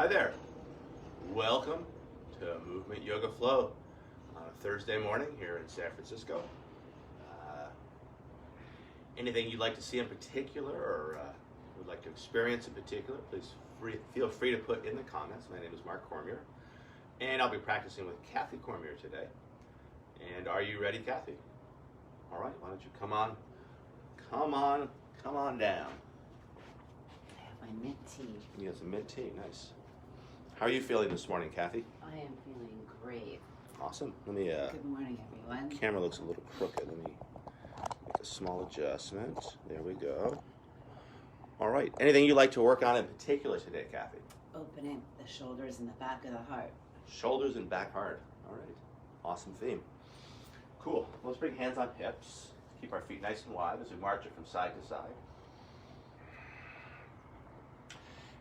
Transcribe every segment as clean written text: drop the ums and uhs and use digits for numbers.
Hi there. Welcome to Movement Yoga Flow on a Thursday morning here in San Francisco. Anything you'd like to see in particular or would like to experience in particular, please feel free to put in the comments. My name is Mark Cormier, and I'll be practicing with Kathy Cormier today. And are you ready, Kathy? All right, why don't you come on down. I have my mint tea. You got some mint tea, nice. How are you feeling this morning, Kathy? I am feeling great. Awesome. Let me, Good morning, everyone. camera looks a little crooked. Let me make a small adjustment. There we go. All right. Anything you'd like to work on in particular today, Kathy? Opening the shoulders and the back of the heart. Shoulders and back hard. All right. Awesome theme. Cool. Let's bring hands on hips. Keep our feet nice and wide as we march it from side to side.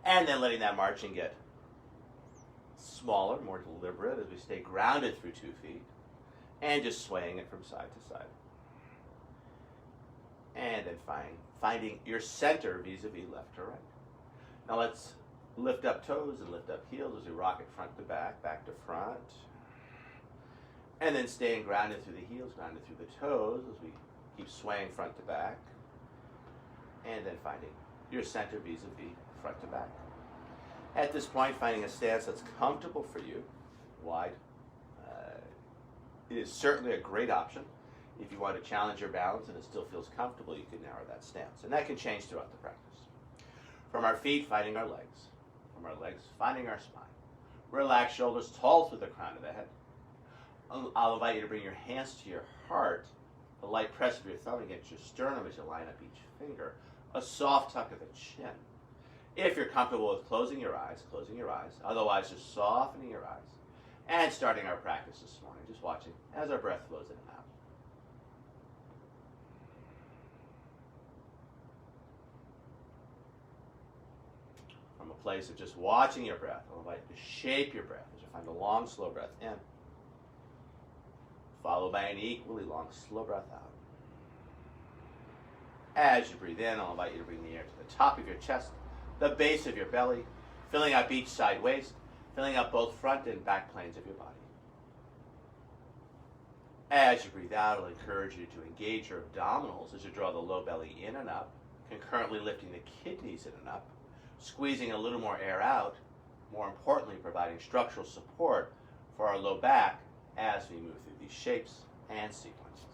And then letting that marching get smaller, more deliberate as we stay grounded through 2 feet. And just swaying it from side to side. And then finding your center vis-a-vis left to right. Now let's lift up toes and lift up heels as we rock it front to back to front. And then staying grounded through the heels, grounded through the toes as we keep swaying front to back. And then finding your center vis-a-vis front to back. At this point, finding a stance that's comfortable for you, wide. It is certainly a great option. If you want to challenge your balance and it still feels comfortable, you can narrow that stance. And that can change throughout the practice. From our feet, finding our legs. From our legs, finding our spine. Relax shoulders tall through the crown of the head. I'll invite you to bring your hands to your heart. A light press of your thumb against your sternum as you line up each finger. A soft tuck of the chin. If you're comfortable with closing your eyes. Otherwise, just softening your eyes. And starting our practice this morning, just watching as our breath flows in and out. From a place of just watching your breath, I'll invite you to shape your breath as you find a long, slow breath in. Followed by an equally long, slow breath out. As you breathe in, I'll invite you to bring the air to the top of your chest, the base of your belly, filling up each side waist, filling up both front and back planes of your body. As you breathe out, I'll encourage you to engage your abdominals as you draw the low belly in and up, concurrently lifting the kidneys in and up, squeezing a little more air out, more importantly providing structural support for our low back as we move through these shapes and sequences.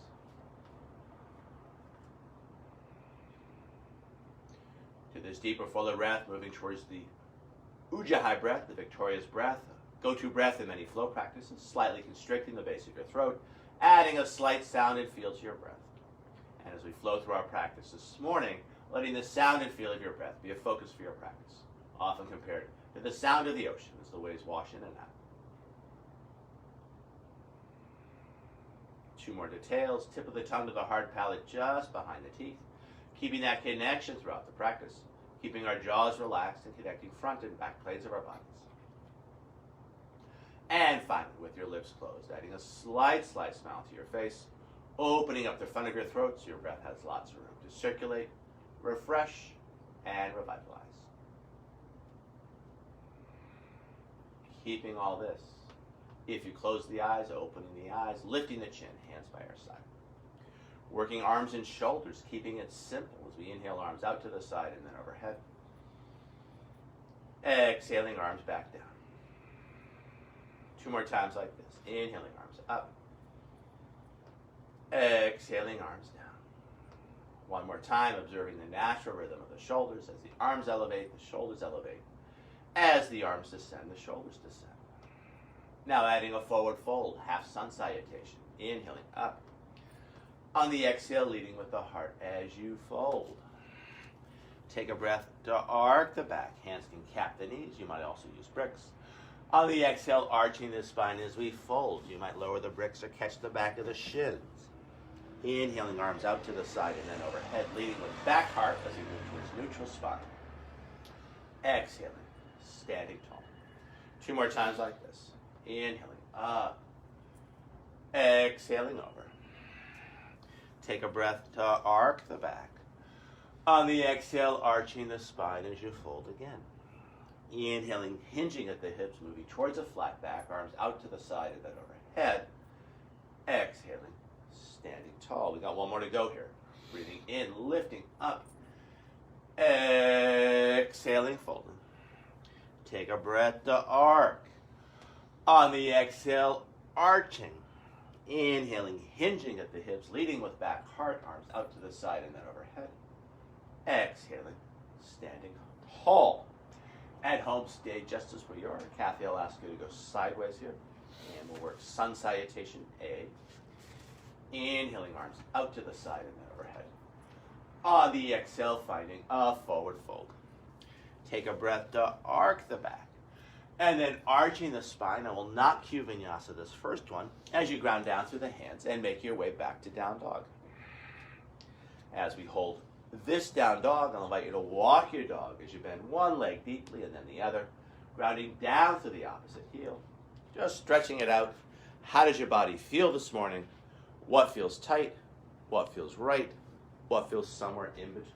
To this deeper, fuller breath, moving towards the Ujjayi breath, the victorious breath, go-to breath in many flow practices, slightly constricting the base of your throat, adding a slight sound and feel to your breath. And as we flow through our practice this morning, letting the sound and feel of your breath be a focus for your practice, often compared to the sound of the ocean as the waves wash in and out. 2 more details. Tip of the tongue to the hard palate just behind the teeth. Keeping that connection throughout the practice. Keeping our jaws relaxed and connecting front and back planes of our bodies. And finally, with your lips closed, adding a slight smile to your face. Opening up the front of your throat so your breath has lots of room to circulate, refresh, and revitalize. Keeping all this. If you close the eyes, opening the eyes, lifting the chin, hands by our side. Working arms and shoulders, keeping it simple as we inhale, arms out to the side and then overhead. Exhaling, arms back down. 2 more times like this. Inhaling, arms up. Exhaling, arms down. 1 more time, observing the natural rhythm of the shoulders as the arms elevate, the shoulders elevate. As the arms descend, the shoulders descend. Now adding a forward fold, half sun salutation. Inhaling up. On the exhale, leading with the heart as you fold. Take a breath to arc the back. Hands can cap the knees. You might also use bricks. On the exhale, arching the spine as we fold. You might lower the bricks or catch the back of the shins. Inhaling, arms out to the side and then overhead, leading with back heart as we move towards neutral spine. Exhaling, standing tall. 2 more times like this. Inhaling up. Exhaling over. Take a breath to arc the back. On the exhale, arching the spine as you fold again. Inhaling, hinging at the hips, moving towards a flat back, arms out to the side and then overhead. Exhaling, standing tall. We got one more to go here. Breathing in, lifting up. Exhaling, folding. Take a breath to arc. On the exhale, arching. Inhaling, hinging at the hips, leading with back heart, arms out to the side and then overhead. Exhaling, standing tall. At home, stay just as where you are. Kathy, I'll ask you to go sideways here. And we'll work sun salutation, A. Inhaling, arms out to the side and then overhead. On the exhale, finding a forward fold. Take a breath to arc the back. And then arching the spine. I will not cue vinyasa this first one as you ground down through the hands and make your way back to down dog. As we hold this down dog, I'll invite you to walk your dog as you bend one leg deeply and then the other, grounding down to the opposite heel. Just stretching it out. How does your body feel this morning? What feels tight? What feels right? What feels somewhere in between?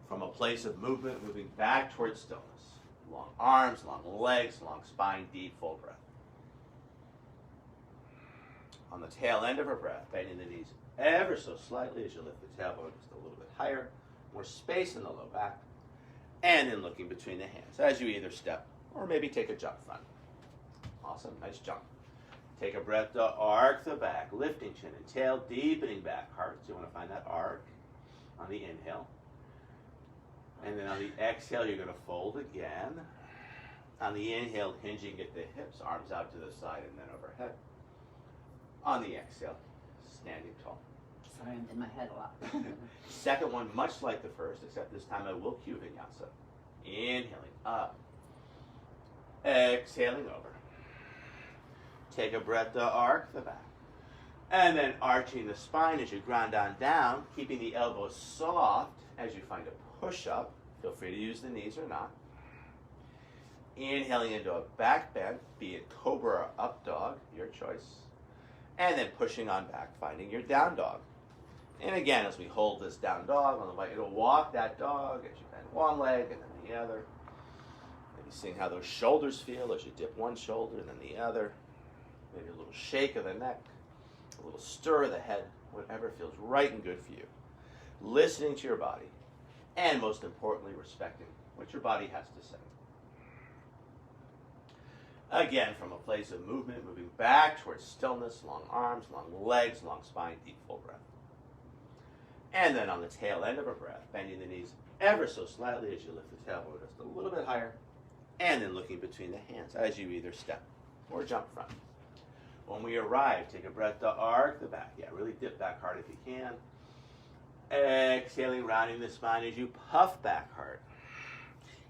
From a place of movement, moving back towards stillness. Long arms, long legs, long spine, deep, full breath. On the tail end of our breath, bending the knees ever so slightly as you lift the tailbone just a little bit higher. More space in the low back. And then looking between the hands as you either step or maybe take a jump front. Awesome, nice jump. Take a breath to arc the back, lifting chin and tail, deepening back heart. So you want to find that arc on the inhale. And then on the exhale, you're going to fold again. On the inhale, hinging at the hips, arms out to the side and then overhead. On the exhale, standing tall. Sorry, I'm in my head a lot. Second one, much like the first, except this time I will cue vinyasa. Inhaling up. Exhaling over. Take a breath to arc the back. And then arching the spine as you ground down, keeping the elbows soft as you find a push up. Feel free to use the knees or not. Inhaling into a back bend, be it cobra or up dog, your choice. And then pushing on back, finding your down dog. And again, as we hold this down dog, I'll invite you to walk that dog as you bend one leg and then the other. Maybe seeing how those shoulders feel as you dip one shoulder and then the other. Maybe a little shake of the neck, a little stir of the head, whatever feels right and good for you. Listening to your body. And most importantly, respecting what your body has to say. Again, from a place of movement, moving back towards stillness, long arms, long legs, long spine, deep full breath. And then on the tail end of our breath, bending the knees ever so slightly as you lift the tailbone just a little bit higher. And then looking between the hands as you either step or jump front. When we arrive, take a breath to arc the back. Yeah, really dip back hard if you can. Exhaling, rounding the spine as you puff back hard.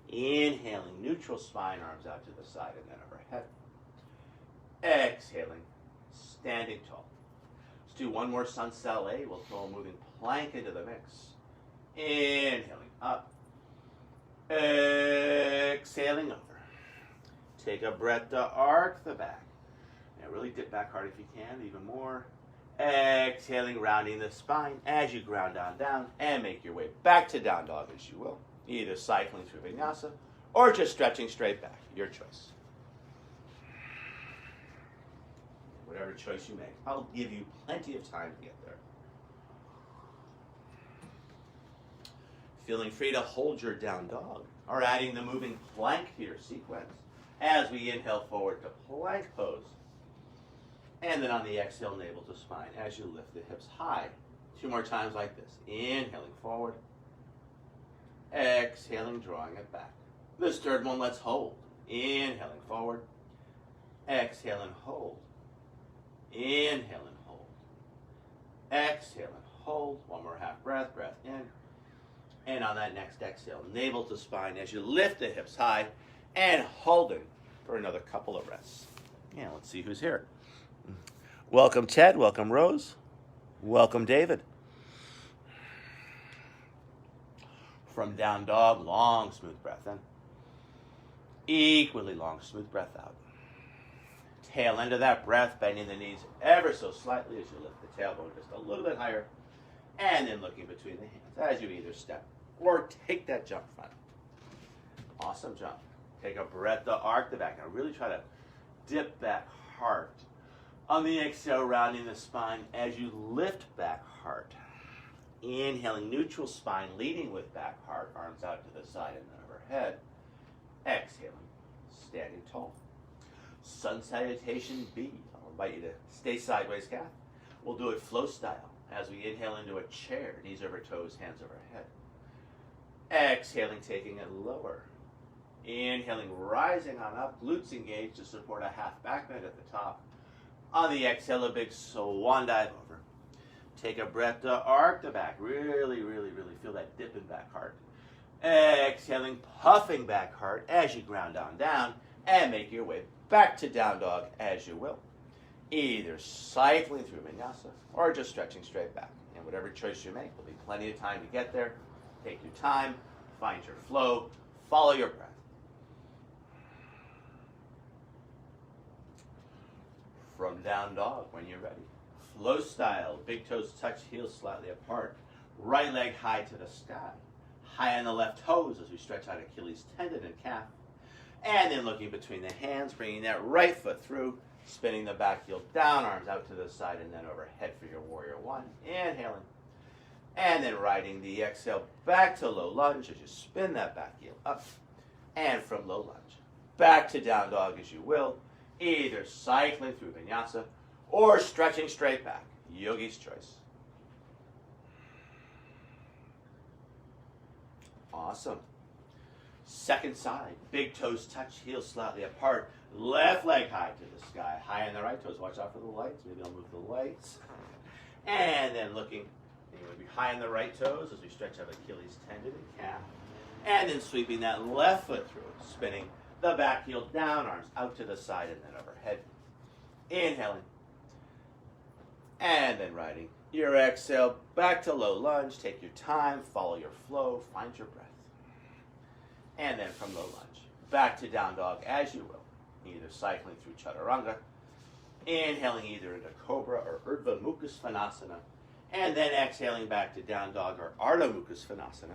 Inhaling, neutral spine, arms out to the side and then overhead. Exhaling, standing tall. Let's do one more sun cell A. We'll throw a moving plank into the mix. Inhaling up. Exhaling over. Take a breath to arc the back. Now really dip back hard if you can, even more. Exhaling, rounding the spine as you ground down and make your way back to down dog as you will. Either cycling through vinyasa or just stretching straight back. Your choice. Whatever choice you make. I'll give you plenty of time to get there. Feeling free to hold your down dog or adding the moving plank to your sequence as we inhale forward to plank pose. And then on the exhale, navel to spine as you lift the hips high. 2 more times like this. Inhaling forward. Exhaling, drawing it back. This third one, let's hold. Inhaling forward. Exhale and hold. Inhale and hold. Exhale and hold. One more half breath. Breath in. And on that next exhale, navel to spine as you lift the hips high and holding for another couple of rests. Yeah, let's see who's here. Welcome, Ted. Welcome, Rose. Welcome, David. From down dog, long, smooth breath in. Equally long, smooth breath out. Tail end of that breath, bending the knees ever so slightly as you lift the tailbone just a little bit higher. And then looking between the hands as you either step or take that jump front. Awesome jump. Take a breath to arc the back. Now really try to dip back heart. On the exhale, rounding the spine as you lift back heart. Inhaling, neutral spine, leading with back heart, arms out to the side and then overhead. Exhaling, standing tall. Sun salutation B. I'll invite you to stay sideways, calf. We'll do it flow style as we inhale into a chair, knees over toes, hands over head. Exhaling, taking it lower. Inhaling, rising on up, glutes engaged to support a half back bend at the top. On the exhale, a big swan dive over. Take a breath to arc the back. Really, really, really feel that dip in back heart. Exhaling, puffing back heart as you ground on down and make your way back to down dog as you will. Either cycling through vinyasa or just stretching straight back. And whatever choice you make, there'll be plenty of time to get there. Take your time, find your flow, follow your breath. From down dog when you're ready. Flow style, big toes touch, heels slightly apart. Right leg high to the sky. High on the left toes as we stretch out Achilles tendon and calf. And then looking between the hands, bringing that right foot through, spinning the back heel down, arms out to the side and then overhead for your warrior one. Inhaling. And then riding the exhale back to low lunge as you spin that back heel up. And from low lunge, back to down dog as you will, either cycling through vinyasa or stretching straight back. Yogi's choice. Awesome. Second side, big toes touch, heels slightly apart, left leg high to the sky, high on the right toes. Watch out for the lights. Maybe I'll move the lights. And then looking, you're going to be high on the right toes as we stretch out Achilles tendon and calf. And then sweeping that left foot through, spinning the back heel down, arms out to the side and then overhead. Inhaling. And then riding your exhale back to low lunge. Take your time, follow your flow, find your breath. And then from low lunge, back to down dog as you will, either cycling through chaturanga, inhaling either into cobra or urdhva mukha svanasana, and then exhaling back to down dog or ardha mukha svanasana,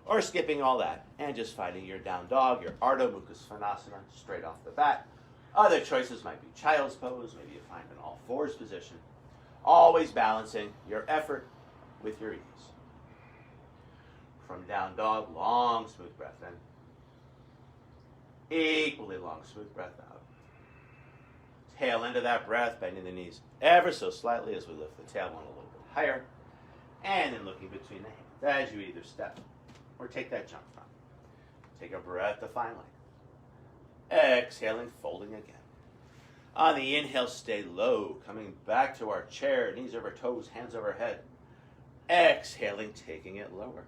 or skipping all that and just finding your down dog, your ardha mukha svanasana straight off the bat. Other choices might be child's pose, maybe you find an all fours position. Always balancing your effort with your ease. From down dog, long smooth breath in. Equally long, smooth breath out. Tail end of that breath, bending the knees ever so slightly as we lift the tailbone a little bit higher. And then looking between the hands as you either step or take that jump front. Take a breath to find length. Exhaling, folding again. On the inhale, stay low, coming back to our chair, knees over toes, hands overhead. Exhaling, taking it lower.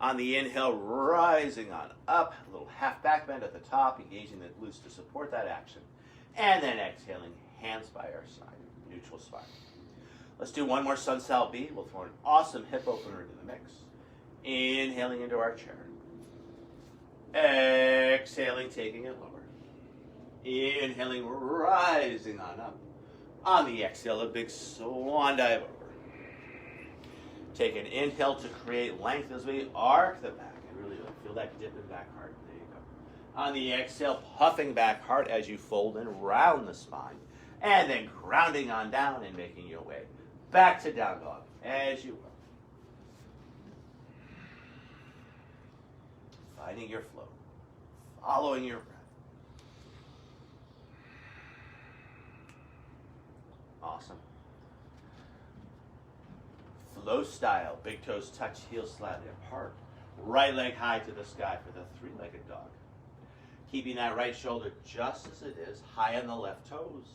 On the inhale, rising on up, a little half back bend at the top, engaging the glutes to support that action. And then exhaling, hands by our side, neutral spine. Let's do one more sun sal B. We'll throw an awesome hip opener into the mix. Inhaling into our chair. Exhaling, taking it lower. Inhaling, rising on up. On the exhale, a big swan dive over. Take an inhale to create length as we arc the back. And really feel that dip in back heart. There you go. On the exhale, puffing back heart as you fold and round the spine. And then grounding on down and making your way back to down dog as you will. Finding your flow. Following your breath. Awesome. Flow style, big toes touch, heels slightly apart. Right leg high to the sky for the three-legged dog. Keeping that right shoulder just as it is, high on the left toes.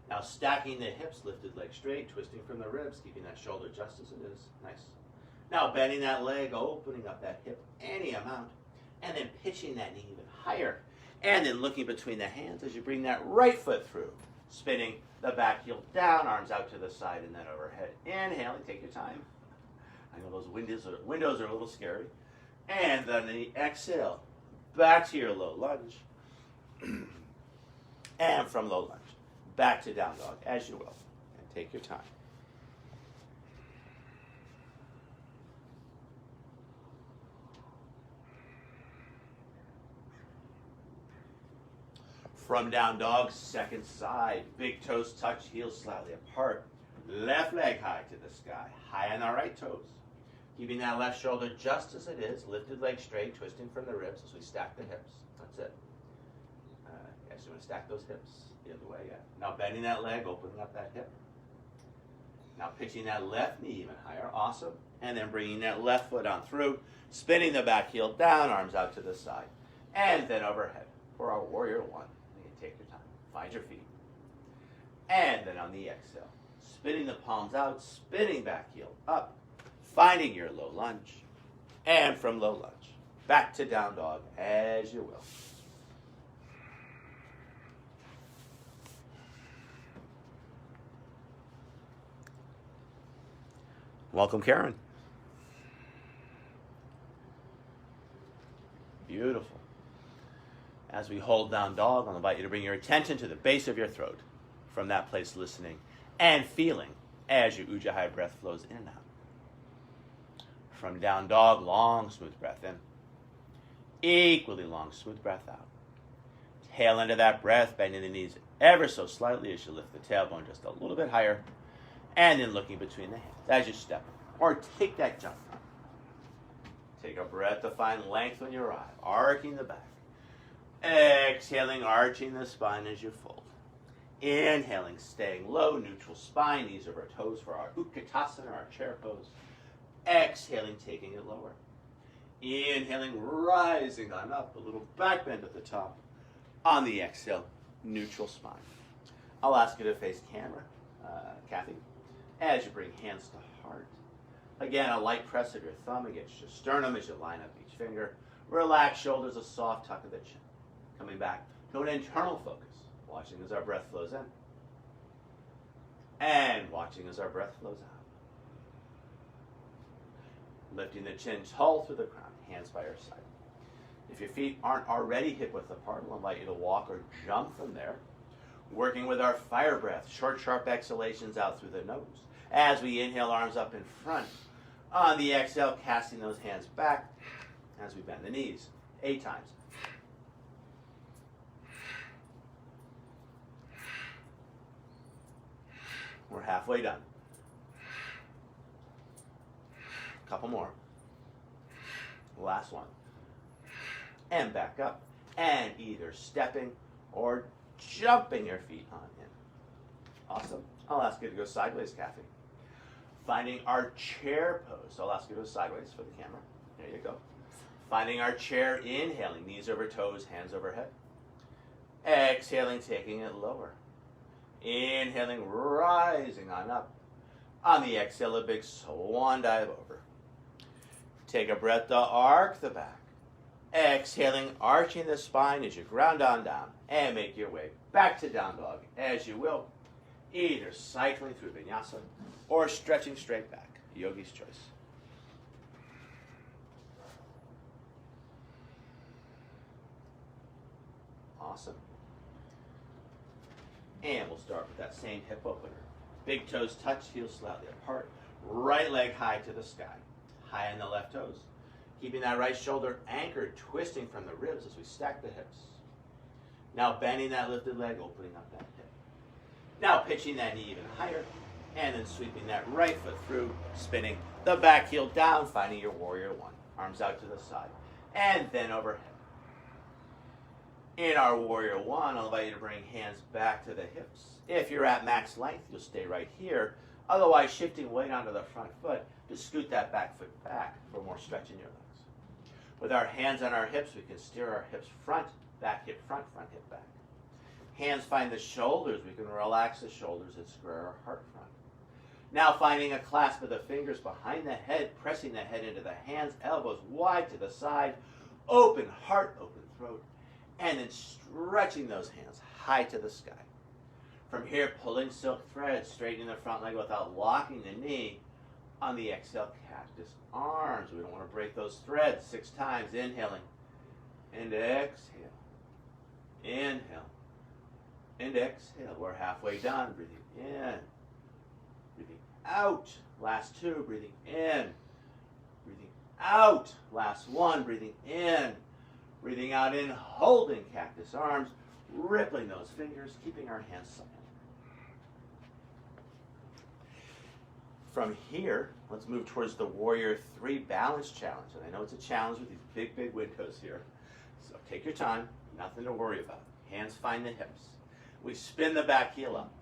Now stacking the hips, lifted leg straight, twisting from the ribs, keeping that shoulder just as it is. Nice. Now bending that leg, opening up that hip any amount, and then pitching that knee even higher. And then looking between the hands as you bring that right foot through. Spinning the back heel down, arms out to the side and then overhead. Inhaling, take your time. I know those windows are a little scary. And then the exhale, back to your low lunge. And from low lunge, back to down dog, as you will. And take your time. From down dog, second side. Big toes touch, heels slightly apart. Left leg high to the sky, high on the right toes. Keeping that left shoulder just as it is, lifted leg straight, twisting from the ribs as we stack the hips. That's it. Yes, you want to stack those hips the other way, yeah. Now bending that leg, opening up that hip. Now pitching that left knee even higher, awesome. And then bringing that left foot on through, spinning the back heel down, arms out to the side. And then overhead for our warrior one. Take your time, find your feet. And then on the exhale, spinning the palms out, spinning back heel up, finding your low lunge. And from low lunge, back to down dog as you will. Welcome, Karen. Beautiful. As we hold down dog, I'll invite you to bring your attention to the base of your throat. From that place, listening and feeling as your Ujjayi breath flows in and out. From down dog, long, smooth breath in. Equally long, smooth breath out. Tail end of that breath, bending the knees ever so slightly as you lift the tailbone just a little bit higher. And then looking between the hands as you step or take that jump. Take a breath to find length when you arrive, arcing the back. Exhaling, arching the spine as you fold. Inhaling, staying low, neutral spine, knees over toes for our Utkatasana, our chair pose. Exhaling, taking it lower. Inhaling, rising on up, a little back bend at the top. On the exhale, neutral spine. I'll ask you to face camera, Kathy, as you bring hands to heart. Again, a light press of your thumb against your sternum as you line up each finger. Relax shoulders, a soft tuck of the chin. Coming back to an internal focus, watching as our breath flows in, and watching as our breath flows out. Lifting the chin tall through the crown, hands by your side. If your feet aren't already hip width apart, we'll invite you to walk or jump from there. Working with our fire breath, short, sharp exhalations out through the nose. As we inhale, arms up in front. On the exhale, casting those hands back as we bend the knees 8 times. We're halfway done. Couple more. Last one. And back up. And either stepping or jumping your feet on in. Awesome. I'll ask you to go sideways, Kathy. Finding our chair pose. I'll ask you to go sideways for the camera. There you go. Finding our chair, inhaling, knees over toes, hands overhead. Exhaling, taking it lower. Inhaling, rising on up. On the exhale, a big swan dive over. Take a breath to arc the back. Exhaling, arching the spine as you ground on down. And make your way back to down dog as you will. Either cycling through vinyasa or stretching straight back. Yogi's choice. Awesome. And we'll start with that same hip opener. Big toes touch, heels slightly apart. Right leg high to the sky. High on the left toes. Keeping that right shoulder anchored, twisting from the ribs as we stack the hips. Now bending that lifted leg, opening up that hip. Now pitching that knee even higher. And then sweeping that right foot through, spinning the back heel down, finding your warrior one. Arms out to the side. And then overhead. In our warrior one, I'll invite you to bring hands back to the hips. If you're at max length, you'll stay right here. Otherwise, shifting weight onto the front foot to scoot that back foot back for more stretch in your legs. With our hands on our hips, we can steer our hips front, back hip front, front hip back. Hands find the shoulders. We can relax the shoulders and square our heart front. Now finding a clasp of the fingers behind the head, pressing the head into the hands, elbows wide to the side, open heart, open throat, and then stretching those hands high to the sky. From here, pulling silk thread, straightening the front leg without locking the knee. On the exhale, cactus arms. We don't want to break those threads. 6 times, inhaling. And exhale. Inhale. and exhale. We're halfway done. Breathing in, breathing out. Last two, breathing in, breathing out. Last one, breathing in, breathing out in, holding cactus arms, rippling those fingers, keeping our hands silent. From here, let's move towards the Warrior 3 balance challenge. And I know it's a challenge with these big, big windows here. So take your time, nothing to worry about. Hands find the hips. We spin the back heel up.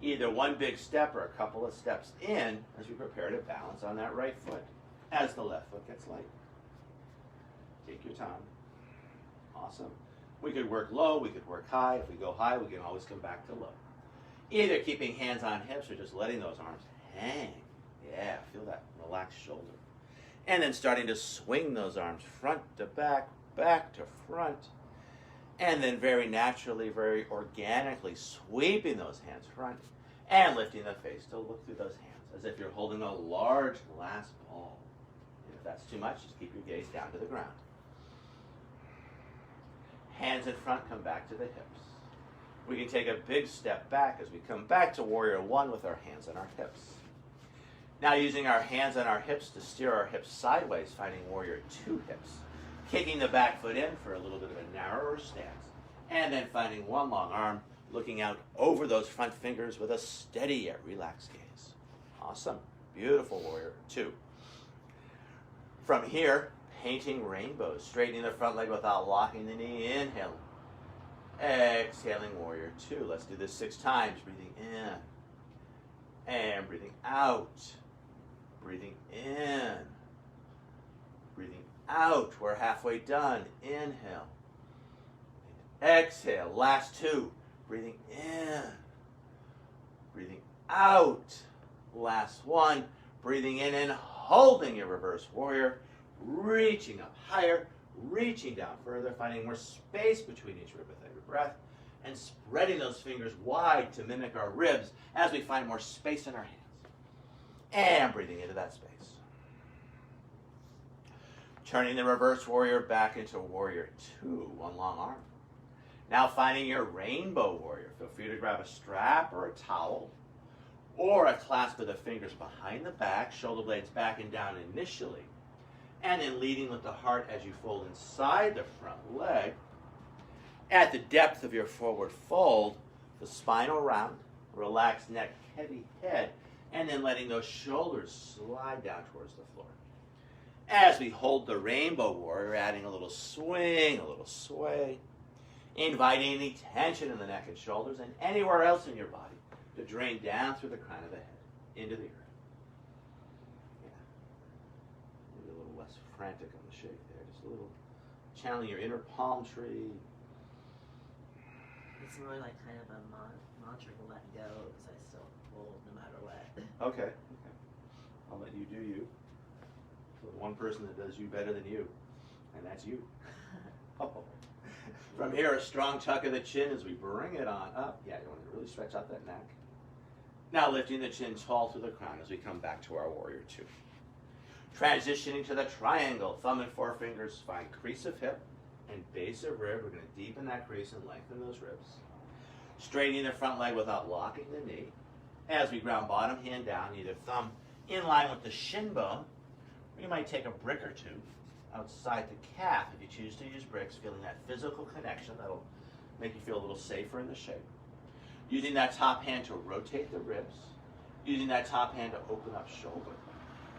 Either one big step or a couple of steps in as we prepare to balance on that right foot as the left foot gets light. Take your time. Awesome. We could work low, we could work high. If we go high, we can always come back to low. Either keeping hands on hips or just letting those arms hang. Yeah, feel that relaxed shoulder. And then starting to swing those arms front to back, back to front. And then very naturally, very organically sweeping those hands front and lifting the face to look through those hands as if you're holding a large glass ball. And if that's too much, just keep your gaze down to the ground. Hands in front, come back to the hips. We can take a big step back as we come back to Warrior 1 with our hands on our hips. Now using our hands on our hips to steer our hips sideways, finding Warrior 2 hips. Kicking the back foot in for a little bit of a narrower stance. And then finding one long arm, looking out over those front fingers with a steady yet relaxed gaze. Awesome. Beautiful Warrior 2. From here, painting rainbows, straightening the front leg without locking the knee. Inhaling. Exhaling Warrior 2. Let's do this 6 times. Breathing in. And breathing out. Breathing in. Breathing out. We're halfway done. Inhale. Exhale. Last 2. Breathing in. Breathing out. Last 1. Breathing in and holding your reverse warrior. Reaching up higher. Reaching down further. Finding more space between each rib with every breath. And spreading those fingers wide to mimic our ribs as we find more space in our hands. And breathing into that space. Turning the reverse warrior back into Warrior 2, one long arm. Now finding your rainbow warrior. Feel free to grab a strap or a towel or a clasp of the fingers behind the back, shoulder blades back and down initially, and then leading with the heart as you fold inside the front leg. At the depth of your forward fold, the spine will round, relaxed neck, heavy head, and then letting those shoulders slide down towards the floor. As we hold the rainbow warrior, adding a little swing, a little sway, inviting any tension in the neck and shoulders and anywhere else in your body to drain down through the crown of the head, into the earth. Yeah. Maybe a little less frantic on the shake there, just a little channeling your inner palm tree. It's more like kind of a mantra to let go because I still hold no matter what. Okay. I'll let you do you. So the one person that does you better than you, and that's you. Oh. From here, a strong tuck of the chin as we bring it on up. Yeah, you want to really stretch out that neck. Now lifting the chin tall through the crown as we come back to our Warrior 2. Transitioning to the triangle, thumb and forefingers find crease of hip and base of rib. We're going to deepen that crease and lengthen those ribs. Straightening the front leg without locking the knee. As we ground bottom hand down, either thumb in line with the shin bone, or you might take a brick or two outside the calf if you choose to use bricks, feeling that physical connection that'll make you feel a little safer in the shape. Using that top hand to rotate the ribs, using that top hand to open up shoulder,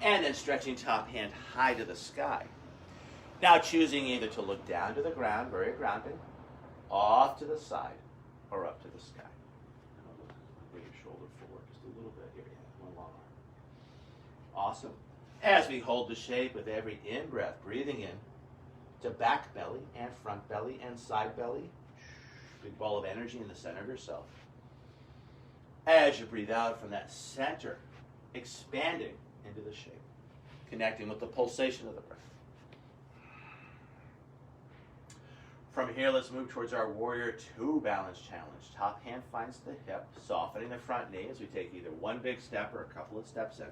and then stretching top hand high to the sky. Now choosing either to look down to the ground, very grounding, off to the side, or up to the sky. Bring your shoulder forward just a little bit here, yeah, one long arm. Awesome. As we hold the shape with every in-breath, breathing in to back belly and front belly and side belly. Big ball of energy in the center of yourself. As you breathe out from that center, expanding into the shape, connecting with the pulsation of the breath. From here, let's move towards our Warrior 2 balance challenge. Top hand finds the hip, softening the front knee as we take either one big step or a couple of steps in.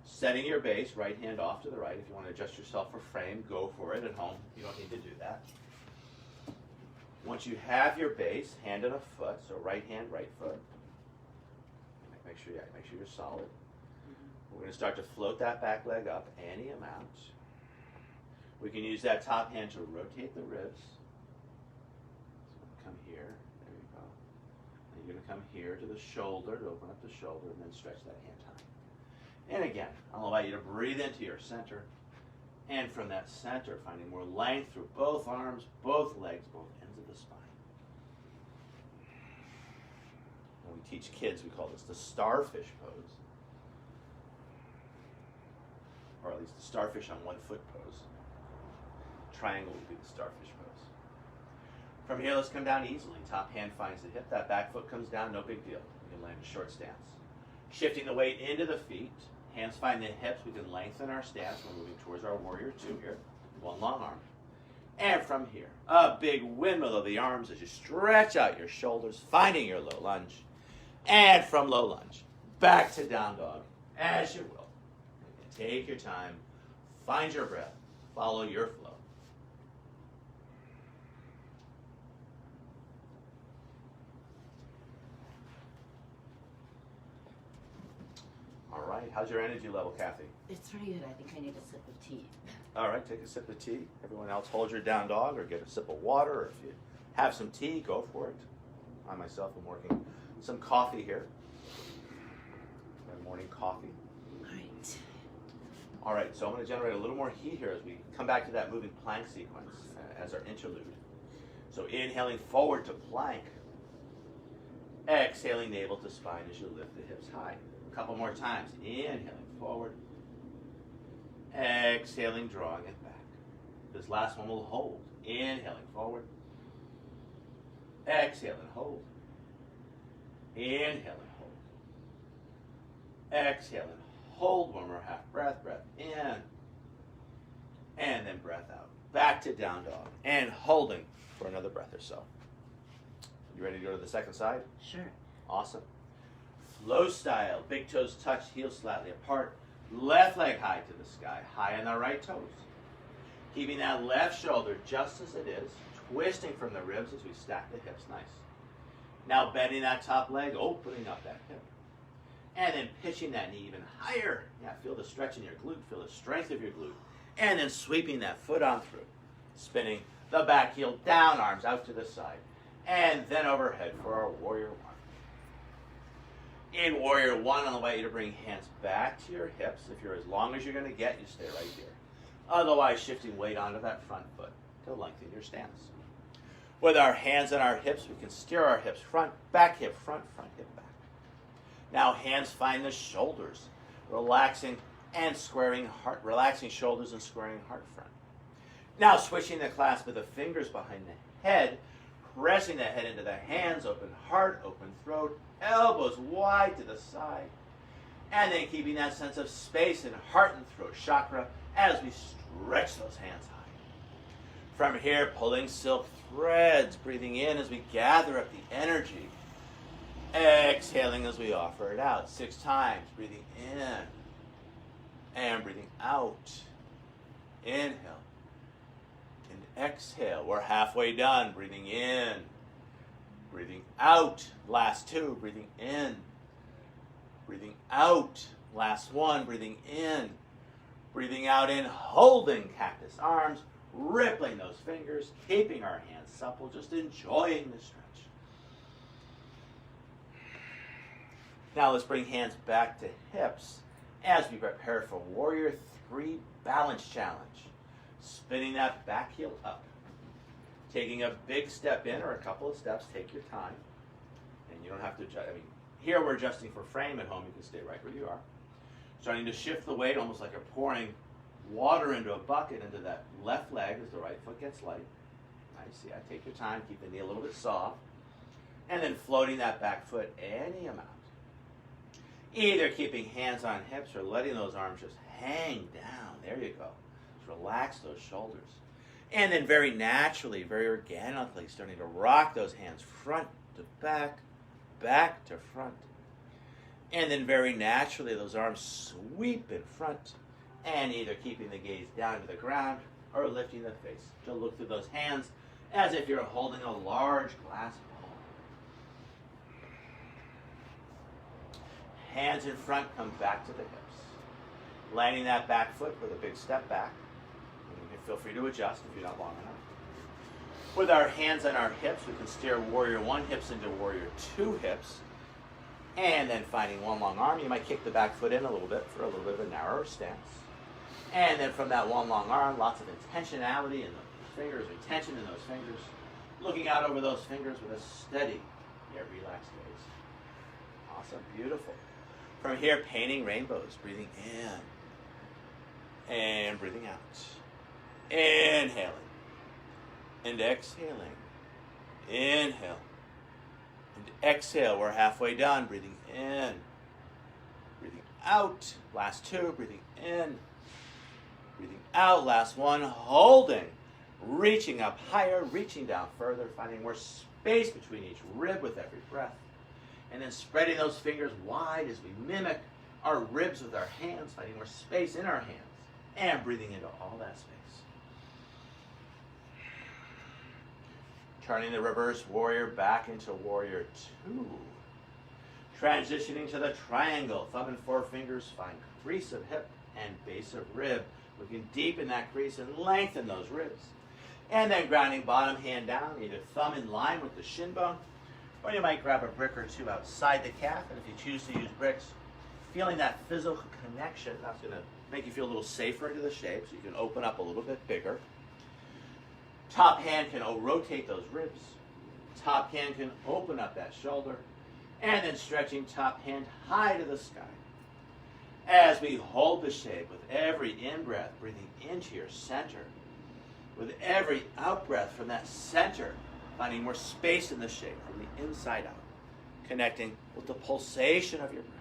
Setting your base, right hand off to the right. If you want to adjust yourself for frame, go for it. At home, you don't need to do that. Once you have your base, hand and a foot, so right hand, right foot. Make sure you're solid. We're going to start to float that back leg up any amount. We can use that top hand to rotate the ribs. So come here, there you go. And you're going to come here to the shoulder, to open up the shoulder, and then stretch that hand high. And again, I'll invite you to breathe into your center. And from that center, finding more length through both arms, both legs, both ends of the spine. When we teach kids, we call this the starfish pose. Or at least the starfish on one foot pose. Triangle would be the starfish pose. From here, let's come down easily. Top hand finds the hip. That back foot comes down, no big deal. We can land a short stance. Shifting the weight into the feet. Hands find the hips. We can lengthen our stance. We're moving towards our warrior two here. One long arm. And from here, a big windmill of the arms as you stretch out your shoulders, finding your low lunge. And from low lunge, back to down dog, as you will. Take your time, find your breath, follow your flow. All right, how's your energy level, Kathy? It's pretty good. I think I need a sip of tea. All right, take a sip of tea. Everyone else hold your down dog or get a sip of water, or if you have some tea, go for it. I myself am working some coffee here. My morning coffee. All right, so I'm going to generate a little more heat here as we come back to that moving plank sequence as our interlude. So inhaling forward to plank. Exhaling navel to spine as you lift the hips high. A couple more times. Inhaling forward. Exhaling, drawing it back. This last one will hold. Inhaling forward. Exhale and hold. Inhale and hold. Exhale and hold. One more half breath. Breath in. And then breath out. Back to down dog. And holding for another breath or so. You ready to go to the second side? Sure. Awesome. Flow style. Big toes touch, heels slightly apart. Left leg high to the sky. High on the right toes. Keeping that left shoulder just as it is. Twisting from the ribs as we stack the hips nice. Now bending that top leg, opening up that hip. And then pitching that knee even higher. Yeah, feel the stretch in your glute. Feel the strength of your glute. And then sweeping that foot on through. Spinning the back heel down, arms out to the side. And then overhead for our warrior one. In warrior one, I'll invite you to bring hands back to your hips. If you're as long as you're going to get, you stay right here. Otherwise, shifting weight onto that front foot to lengthen your stance. With our hands on our hips, we can steer our hips front, hip, front hip back. Now hands find the shoulders, relaxing and squaring heart, relaxing shoulders and squaring heart front. Now switching the clasp of the fingers behind the head, pressing the head into the hands, open heart, open throat, elbows wide to the side. And then keeping that sense of space in heart and throat chakra as we stretch those hands high. From here, pulling silk threads, breathing in as we gather up the energy. Exhaling as we offer it out 6 times, breathing in and breathing out. Inhale and exhale. We're halfway done. Breathing in, breathing out. Last 2, breathing in, breathing out. Last 1, breathing in, breathing out in, holding cactus arms, rippling those fingers, keeping our hands supple, just enjoying the stretch. Now let's bring hands back to hips as we prepare for Warrior 3 Balance Challenge. Spinning that back heel up. Taking a big step in or a couple of steps, take your time. And you don't have to adjust. Here we're adjusting for frame. At home you can stay right where you are. Starting to shift the weight almost like you're pouring water into a bucket into that left leg as the right foot gets light. Nice. Yeah, take your time. Keep the knee a little bit soft. And then floating that back foot any amount. Either keeping hands on hips or letting those arms just hang down. There you go. Just relax those shoulders. And then very naturally, very organically, starting to rock those hands front to back, back to front. And then very naturally, those arms sweep in front. And either keeping the gaze down to the ground or lifting the face to look through those hands as if you're holding a large glass bowl. Hands in front, come back to the hips. Landing that back foot with a big step back. And you can feel free to adjust if you're not long enough. With our hands on our hips, we can steer warrior one hips into warrior two hips. And then finding one long arm, you might kick the back foot in a little bit for a little bit of a narrower stance. And then from that one long arm, lots of intentionality in those fingers, or tension in those fingers. Looking out over those fingers with a steady yet relaxed gaze. Awesome, beautiful. From here, painting rainbows, breathing in and breathing out. Inhaling and exhaling. Inhale and exhale. We're halfway done. Breathing in, breathing out. Last two, breathing in, breathing out. Last one, holding. Reaching up higher, reaching down further, finding more space between each rib with every breath. And then spreading those fingers wide as we mimic our ribs with our hands, finding more space in our hands, and breathing into all that space. Turning the reverse warrior back into warrior two. Transitioning to the triangle. Thumb and forefingers find crease of hip and base of rib. We can deepen that crease and lengthen those ribs. And then grounding bottom hand down, either thumb in line with the shin bone, or you might grab a brick or two outside the calf. And if you choose to use bricks, feeling that physical connection, that's going to make you feel a little safer into the shape, so you can open up a little bit bigger. Top hand can rotate those ribs. Top hand can open up that shoulder. And then stretching top hand high to the sky. As we hold the shape with every in-breath, breathing into your center. With every out-breath from that center, finding more space in the shape from the inside out. Connecting with the pulsation of your breath.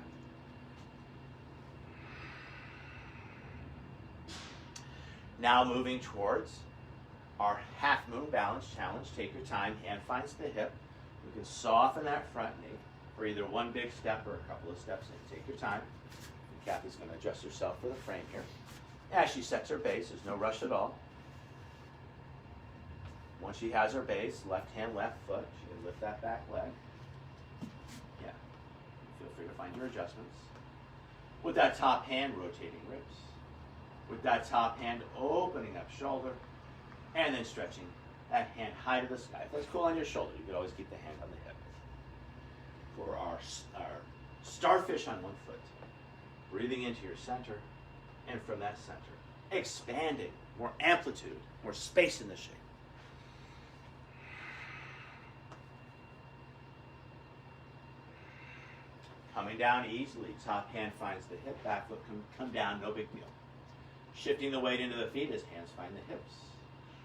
Now moving towards our half moon balance challenge. Take your time, hand finds the hip. You can soften that front knee for either one big step or a couple of steps in. Take your time. And Kathy's going to adjust herself for the frame here. As she sets her base, there's no rush at all. Once she has her base, left hand, left foot, she can lift that back leg. Yeah. Feel free to find your adjustments. With that top hand, rotating ribs. With that top hand, opening up shoulder. And then stretching that hand high to the sky. If that's cool on your shoulder, you can always keep the hand on the hip. For our starfish on one foot, breathing into your center, and from that center, expanding, more amplitude, more space in the shape. Coming down easily, top hand finds the hip, back foot can come down, no big deal. Shifting the weight into the feet as hands find the hips.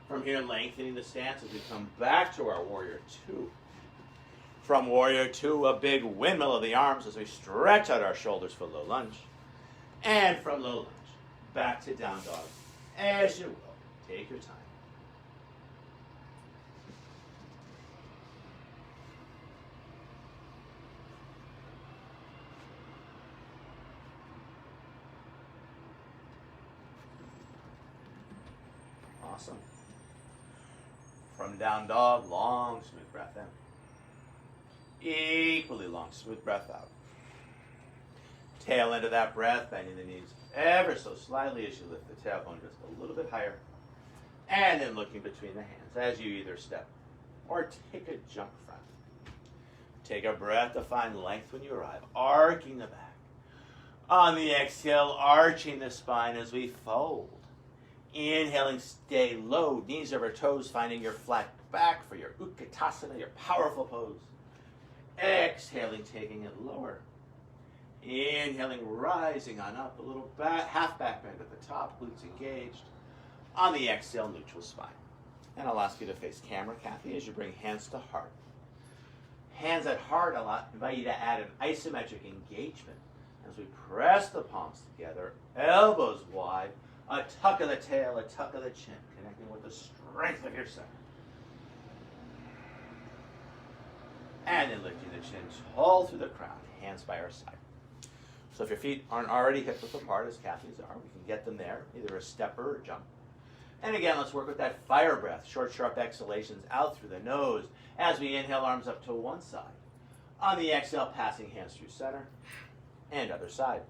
From here, lengthening the stance as we come back to our warrior two. From warrior two, a big windmill of the arms as we stretch out our shoulders for low lunge. And from low lunge, back to down dog. As you will, take your time. Awesome. From down dog, long, smooth breath in. Equally long, smooth breath out. Tail end of that breath, bending the knees ever so slightly as you lift the tailbone just a little bit higher. And then looking between the hands as you either step or take a jump front. Take a breath to find length when you arrive, arcing the back. On the exhale, arching the spine as we fold. Inhaling, stay low, knees over toes, finding your flat back for your Utkatasana, your powerful pose. Exhaling, taking it lower. Inhaling, rising on up, a little back, half back bend at the top, glutes engaged. On the exhale, neutral spine. And I'll ask you to face camera, Kathy, as you bring hands to heart. Hands at heart, I'll invite you to add an isometric engagement as we press the palms together, elbows wide, a tuck of the tail, a tuck of the chin, connecting with the strength of your center. And then lifting the chin tall through the crown, hands by our side. So if your feet aren't already hip width apart, as Kathy's are, we can get them there, either a step or a jump. And again, let's work with that fire breath. Short, sharp exhalations out through the nose as we inhale, arms up to one side. On the exhale, passing hands through center and other side.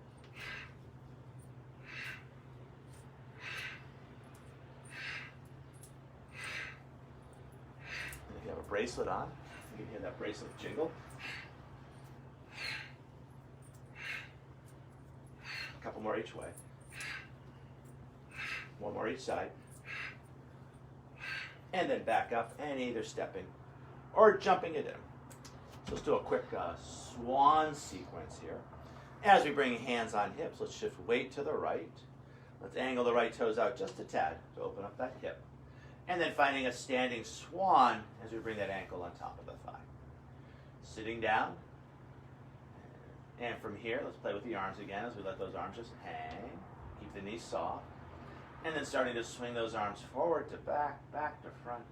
And if you have a bracelet on, you can hear that bracelet jingle. A couple more each way. One more each side. And then back up and either stepping or jumping it in. So let's do a quick swan sequence here. As we bring hands on hips, let's shift weight to the right. Let's angle the right toes out just a tad to open up that hip. And then finding a standing swan as we bring that ankle on top of the thigh. Sitting down. And from here, let's play with the arms again as we let those arms just hang. Keep the knees soft. And then starting to swing those arms forward to back, back to front.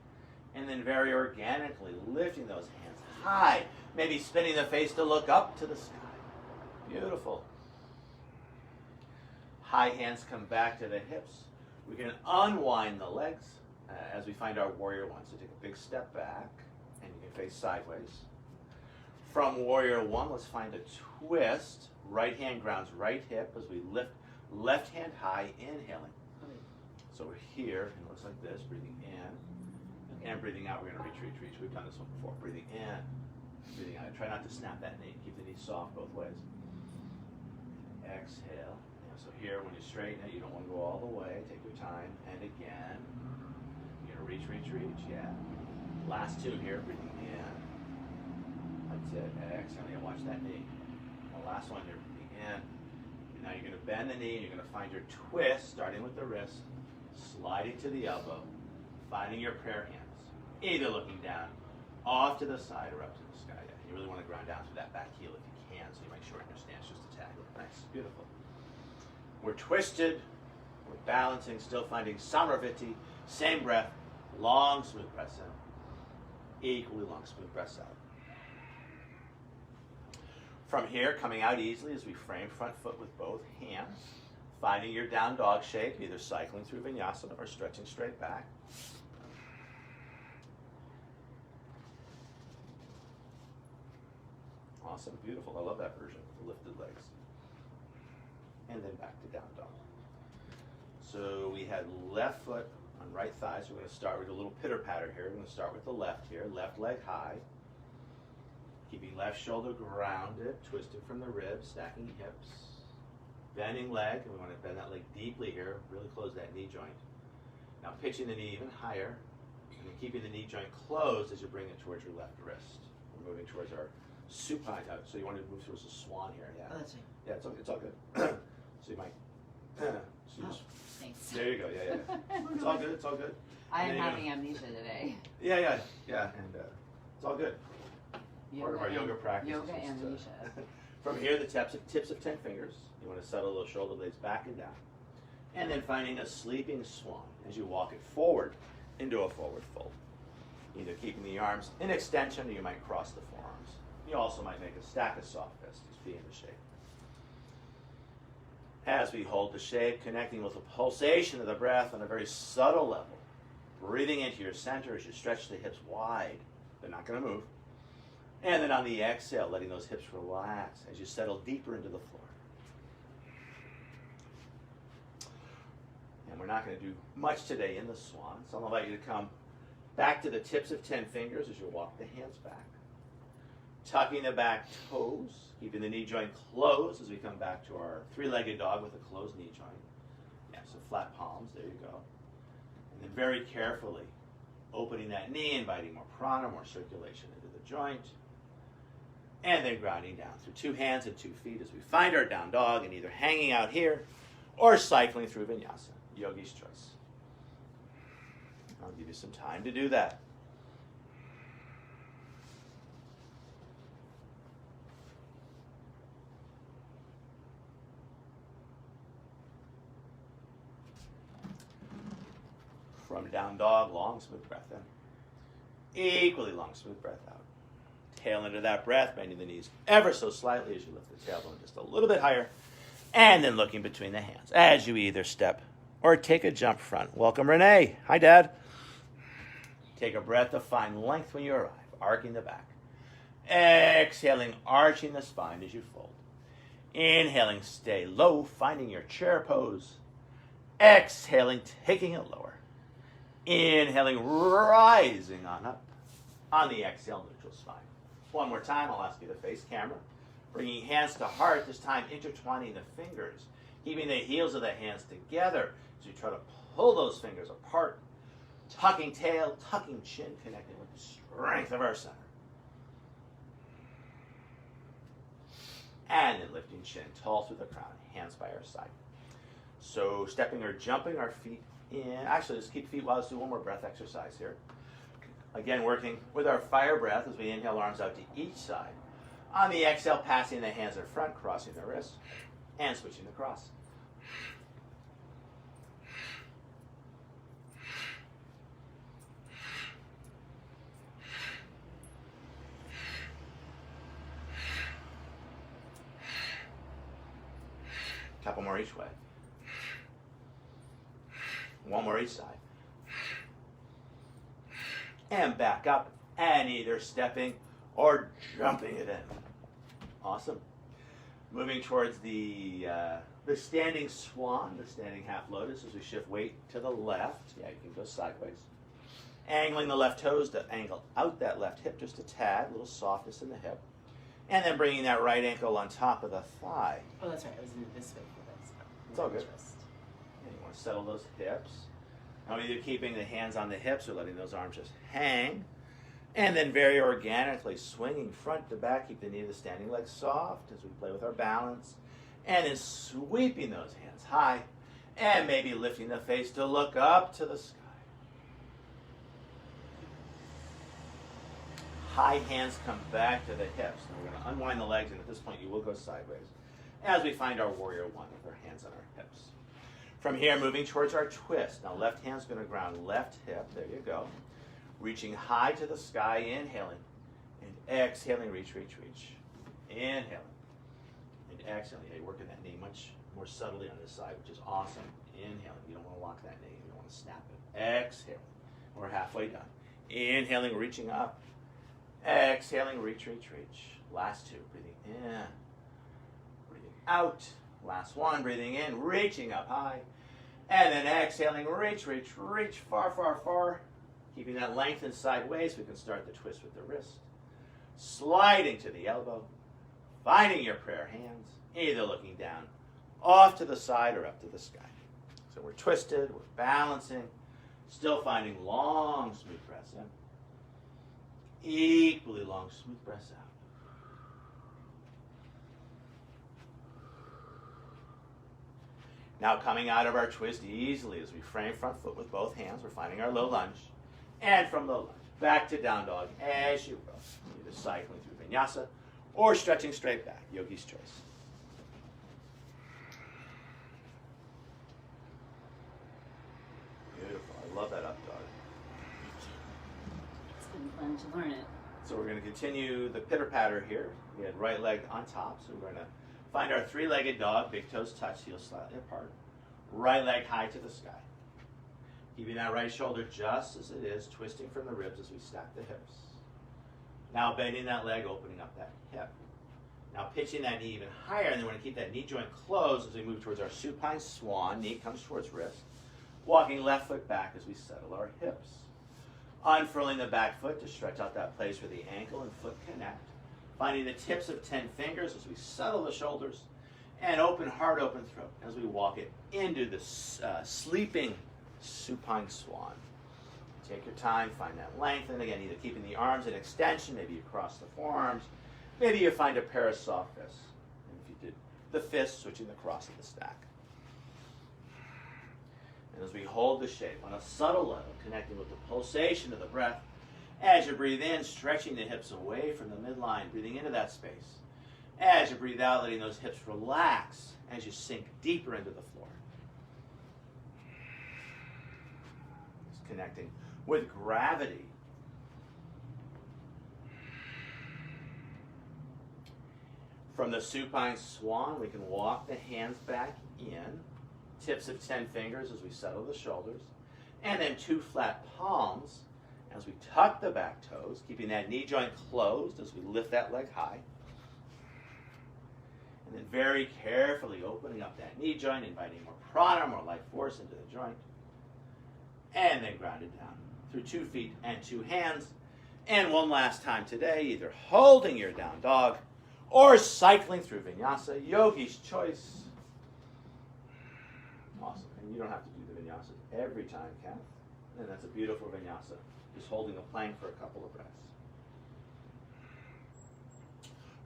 And then very organically lifting those hands high. Maybe spinning the face to look up to the sky. Beautiful. High hands come back to the hips. We can unwind the legs as we find our warrior one. So take a big step back and you can face sideways. From warrior one, let's find a twist. Right hand grounds right hip as we lift left hand high, inhaling. So we're here, and it looks like this, breathing in, and breathing out. We're going to reach, reach, reach. We've done this one before. Breathing in, breathing out. Try not to snap that knee. Keep the knee soft both ways. Exhale. So here, when you straighten it, you don't want to go all the way. Take your time. And again. You're going to reach, reach, reach. Yeah. Last two here, breathing in. That's it. Exhale. Yeah, watch that knee. The last one here, breathing in. And now you're going to bend the knee, and you're going to find your twist, starting with the wrist. Sliding to the elbow, finding your prayer hands, either looking down, off to the side, or up to the sky. You really want to ground down through that back heel if you can, so you might shorten your stance just a tad. Nice, beautiful. We're twisted, we're balancing, still finding Samarviti, same breath, long, smooth breaths in, equally long, smooth breaths out. From here, coming out easily as we frame front foot with both hands. Finding your down dog shape, either cycling through vinyasa or stretching straight back. Awesome, beautiful. I love that version, the lifted legs. And then back to down dog. So we had left foot on right thigh, so we're going to start with a little pitter patter here. We're going to start with the left here, left leg high. Keeping left shoulder grounded, twisted from the ribs, stacking hips. Bending leg, and we want to bend that leg deeply here, really close that knee joint. Now pitching the knee even higher, and keeping the knee joint closed as you bring it towards your left wrist. We're moving towards our supine, so you want to move towards the swan here, yeah? Oh, that's right. Yeah, it's all good. So you might, Thanks. there you go, yeah. It's all good, it's all good. I am And then having amnesia today. Yeah, and it's all good. Part of our yoga practice. Yoga is just, amnesia. From here, the tips of 10 fingers. You want to settle those shoulder blades back and down. And then finding a sleeping swan as you walk it forward into a forward fold. Either keeping the arms in extension or you might cross the forearms. You also might make a stack of soft fists, just be in the shape. As we hold the shape, connecting with the pulsation of the breath on a very subtle level. Breathing into your center as you stretch the hips wide. They're not going to move. And then on the exhale, letting those hips relax as you settle deeper into the floor. And we're not going to do much today in the swan, so I'm going to invite you to come back to the tips of 10 fingers as you walk the hands back. Tucking the back toes, keeping the knee joint closed as we come back to our three-legged dog with a closed knee joint. Yeah, so flat palms, there you go. And then very carefully opening that knee, inviting more prana, more circulation into the joint. And then grounding down through 2 hands and 2 feet as we find our down dog and either hanging out here or cycling through vinyasa, yogi's choice. I'll give you some time to do that. From down dog, long, smooth breath in. Equally long, smooth breath out. Tail into that breath, bending the knees ever so slightly as you lift the tailbone just a little bit higher. And then looking between the hands as you either step or take a jump front. Welcome, Renee. Hi, Dad. Take a breath to find length when you arrive, arcing the back. Exhaling, arching the spine as you fold. Inhaling, stay low, finding your chair pose. Exhaling, taking it lower. Inhaling, rising on up. On the exhale, neutral spine. One more time, I'll ask you to face camera. Bringing hands to heart, this time intertwining the fingers. Keeping the heels of the hands together as you try to pull those fingers apart. Tucking tail, tucking chin, connecting with the strength of our center. And then lifting chin tall through the crown, hands by our side. So stepping or jumping our feet in. Actually, let's keep feet while let's do one more breath exercise here. Again, working with our fire breath as we inhale, arms out to each side. On the exhale, passing the hands in front, crossing the wrists, and switching the cross. Couple more each way. One more each side. And back up, and either stepping or jumping it in. Awesome. Moving towards the standing swan, the standing half lotus as we shift weight to the left. Yeah, you can go sideways. Angling the left toes to angle out that left hip just a tad, a little softness in the hip. And then bringing that right ankle on top of the thigh. Oh, that's right. I was in this way for this. It's all good. And you want to settle those hips. Now either keeping the hands on the hips or letting those arms just hang. And then very organically swinging front to back. Keep the knee of the standing leg soft as we play with our balance. And then sweeping those hands high. And maybe lifting the face to look up to the sky. High hands come back to the hips. Now we're going to unwind the legs, and at this point you will go sideways as we find our warrior one with our hands on our hips. From here, moving towards our twist. Now left hand's going to ground left hip. There you go. Reaching high to the sky, inhaling. And exhaling, reach, reach, reach. Inhaling. And exhaling. Yeah, you're working that knee much more subtly on this side, which is awesome. Inhaling. You don't want to lock that knee. You don't want to snap it. Exhaling. We're halfway done. Inhaling, reaching up. Exhaling, reach, reach, reach. Last two, breathing in, breathing out. Last one, breathing in, reaching up high. And then exhaling, reach, reach, reach, far, far, far. Keeping that lengthened sideways, we can start the twist with the wrist. Sliding to the elbow. Finding your prayer hands, either looking down, off to the side or up to the sky. So we're twisted, we're balancing, still finding long, smooth breaths in. Equally long, smooth breaths out. Now coming out of our twist easily as we frame front foot with both hands, we're finding our low lunge. And from low lunge, back to down dog as you go. Either cycling through vinyasa or stretching straight back, yogi's choice. Beautiful, I love that up dog. It's been fun to learn it. So we're going to continue the pitter-patter here. We had right leg on top, so we're going to find our three-legged dog, big toes touch, heels slightly apart. Right leg high to the sky. Keeping that right shoulder just as it is, twisting from the ribs as we stack the hips. Now bending that leg, opening up that hip. Now pitching that knee even higher, and then we're going to keep that knee joint closed as we move towards our supine swan. Knee comes towards wrist. Walking left foot back as we settle our hips. Unfurling the back foot to stretch out that place where the ankle and foot connect. Finding the tips of 10 fingers as we settle the shoulders. And open heart, open throat as we walk it into the sleeping supine swan. Take your time, find that length, and again, either keeping the arms in extension, maybe you cross the forearms, maybe you find a pair of soft fists. And if you did the fist, switching the cross of the stack. And as we hold the shape on a subtle level, connecting with the pulsation of the breath, as you breathe in, stretching the hips away from the midline, breathing into that space. As you breathe out, letting those hips relax as you sink deeper into the floor. Just connecting with gravity. From the supine swan, we can walk the hands back in. tips of 10 fingers as we settle the shoulders, and then 2 flat palms as we tuck the back toes, keeping that knee joint closed as we lift that leg high. And then very carefully opening up that knee joint, inviting more prana, more life force into the joint. And then ground it down through 2 feet and 2 hands. And one last time today, either holding your down dog or cycling through vinyasa, yogi's choice. Awesome. And you don't have to do the vinyasa every time, Kath. And that's a beautiful vinyasa. Just holding the plank for a couple of breaths.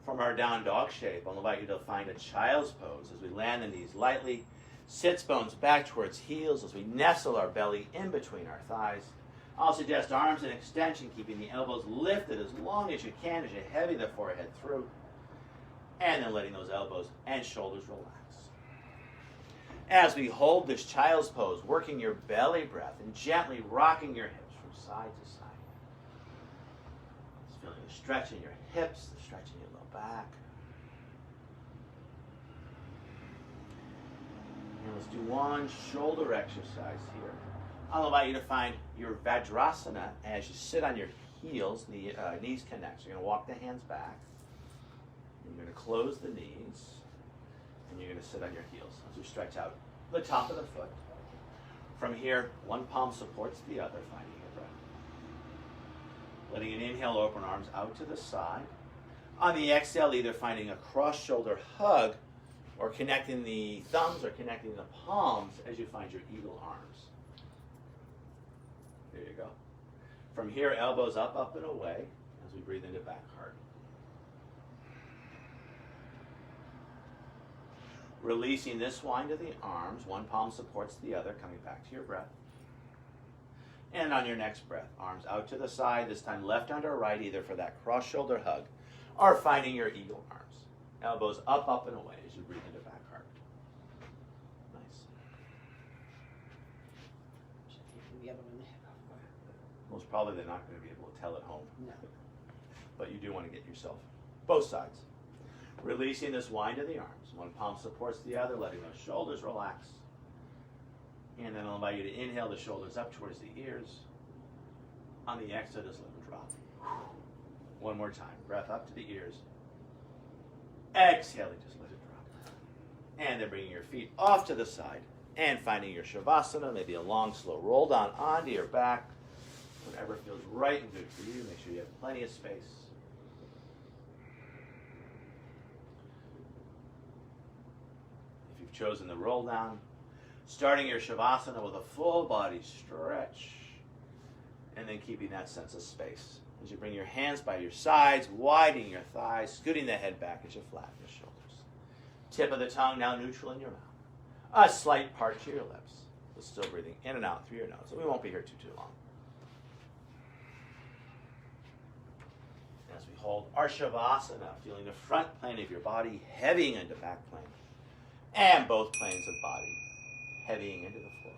From our down dog shape, I'll invite you to find a child's pose as we land the knees lightly, sits bones back towards heels as we nestle our belly in between our thighs. I'll suggest arms in extension, keeping the elbows lifted as long as you can as you heavy the forehead through, and then letting those elbows and shoulders relax. As we hold this child's pose, working your belly breath and gently rocking your hips from side to side. Just feeling the stretch in your hips, the stretch in your low back. And let's do one shoulder exercise here. I'll invite you to find your Vajrasana as you sit on your heels, the knees connect. So you're going to walk the hands back. You're going to close the knees. And you're going to sit on your heels as we stretch out the top of the foot. From here, one palm supports the other, finding your breath. Letting an inhale, open arms out to the side. On the exhale, either finding a cross-shoulder hug or connecting the thumbs or connecting the palms as you find your eagle arms. There you go. From here, elbows up, up, and away as we breathe into back heart. Releasing this wind of the arms, one palm supports the other, coming back to your breath. And on your next breath, arms out to the side, this time left under right, either for that cross-shoulder hug or finding your eagle arms. Elbows up, up, and away as you breathe into back heart. Nice. Should be able to Most probably they're not going to be able to tell at home. No. But you do want to get yourself both sides. Releasing this wind of the arms. One palm supports the other, letting those shoulders relax. And then I'll invite you to inhale the shoulders up towards the ears. On the exhale, just let them drop. One more time. Breath up to the ears. Exhaling, just let it drop. And then bringing your feet off to the side and finding your Shavasana, maybe a long, slow roll down onto your back. Whatever feels right and good for you. Make sure you have plenty of space. If you've chosen the roll down, starting your Shavasana with a full body stretch, and then keeping that sense of space. As you bring your hands by your sides, widening your thighs, scooting the head back as you flatten your shoulders. Tip of the tongue now neutral in your mouth. A slight part to your lips, but still breathing in and out through your nose. And we won't be here too long. As we hold our Shavasana, feeling the front plane of your body heavying into back plane, and both planes of body heavying into the floor.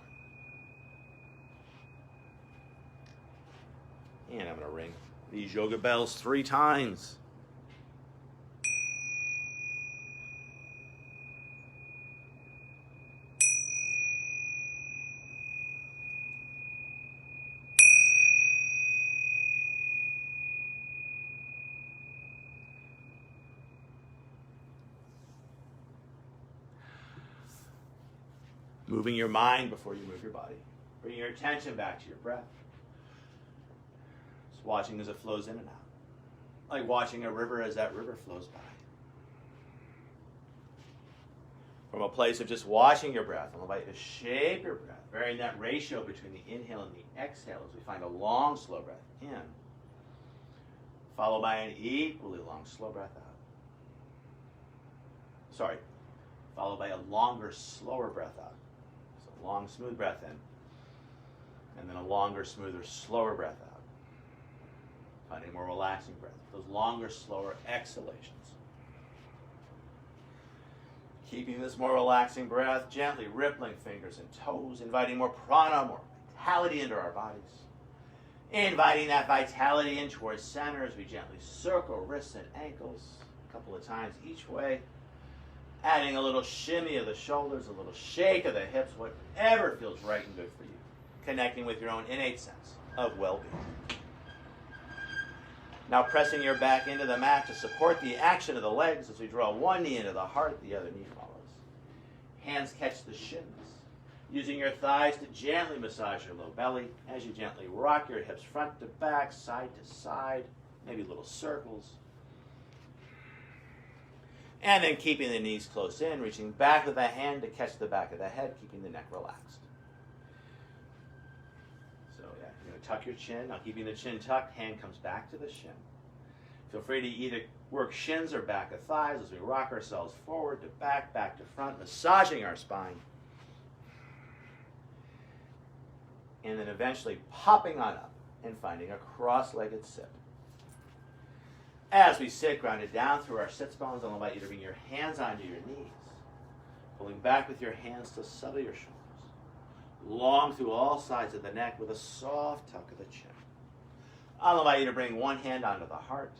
And I'm going to ring these yoga bells 3 times. Moving your mind before you move your body. Bring your attention back to your breath. Just watching as it flows in and out. Like watching a river as that river flows by. From a place of just watching your breath, I'll invite you to shape your breath, varying that ratio between the inhale and the exhale as we find a long, slow breath in, followed by an equally long, slow breath out. Sorry, followed by a longer, slower breath out. So long, smooth breath in, and then a longer, smoother, slower breath out. Finding more relaxing breath. Those longer, slower exhalations. Keeping this more relaxing breath, gently rippling fingers and toes, inviting more prana, more vitality into our bodies. Inviting that vitality in towards center as we gently circle wrists and ankles a couple of times each way. Adding a little shimmy of the shoulders, a little shake of the hips, whatever feels right and good for you. Connecting with your own innate sense of well-being. Now pressing your back into the mat to support the action of the legs as we draw one knee into the heart, the other knee follows. Hands catch the shins. Using your thighs to gently massage your low belly as you gently rock your hips front to back, side to side, maybe little circles. And then keeping the knees close in, reaching back with a hand to catch the back of the head, keeping the neck relaxed. So yeah, you're going to tuck your chin. Now keeping the chin tucked, hand comes back to the shin. Feel free to either work shins or back of thighs as we rock ourselves forward to back, back to front, massaging our spine. And then eventually popping on up and finding a cross-legged sit. As we sit, grounded down through our sits bones, I'll invite you to bring your hands onto your knees, pulling back with your hands to settle your shoulders, long through all sides of the neck with a soft tuck of the chin. I'll invite you to bring one hand onto the heart,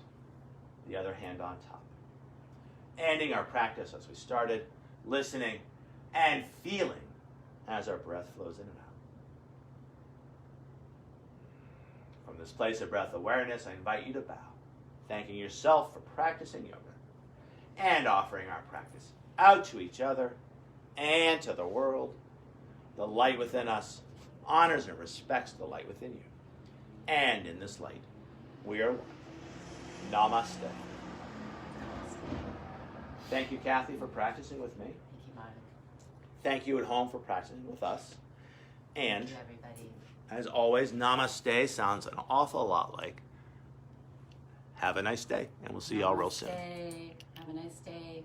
the other hand on top. Ending our practice as we started, listening and feeling as our breath flows in and out. From this place of breath awareness, I invite you to bow, thanking yourself for practicing yoga and offering our practice out to each other and to the world. The light within us honors and respects the light within you. And in this light, we are one. Namaste. Thank you, Kathy, for practicing with me. Thank you, Mark. Thank you at home for practicing with us. And Thank you, everybody. as always, namaste sounds an awful lot like have a nice day. And we'll see y'all real soon. Namaste. Have a nice day.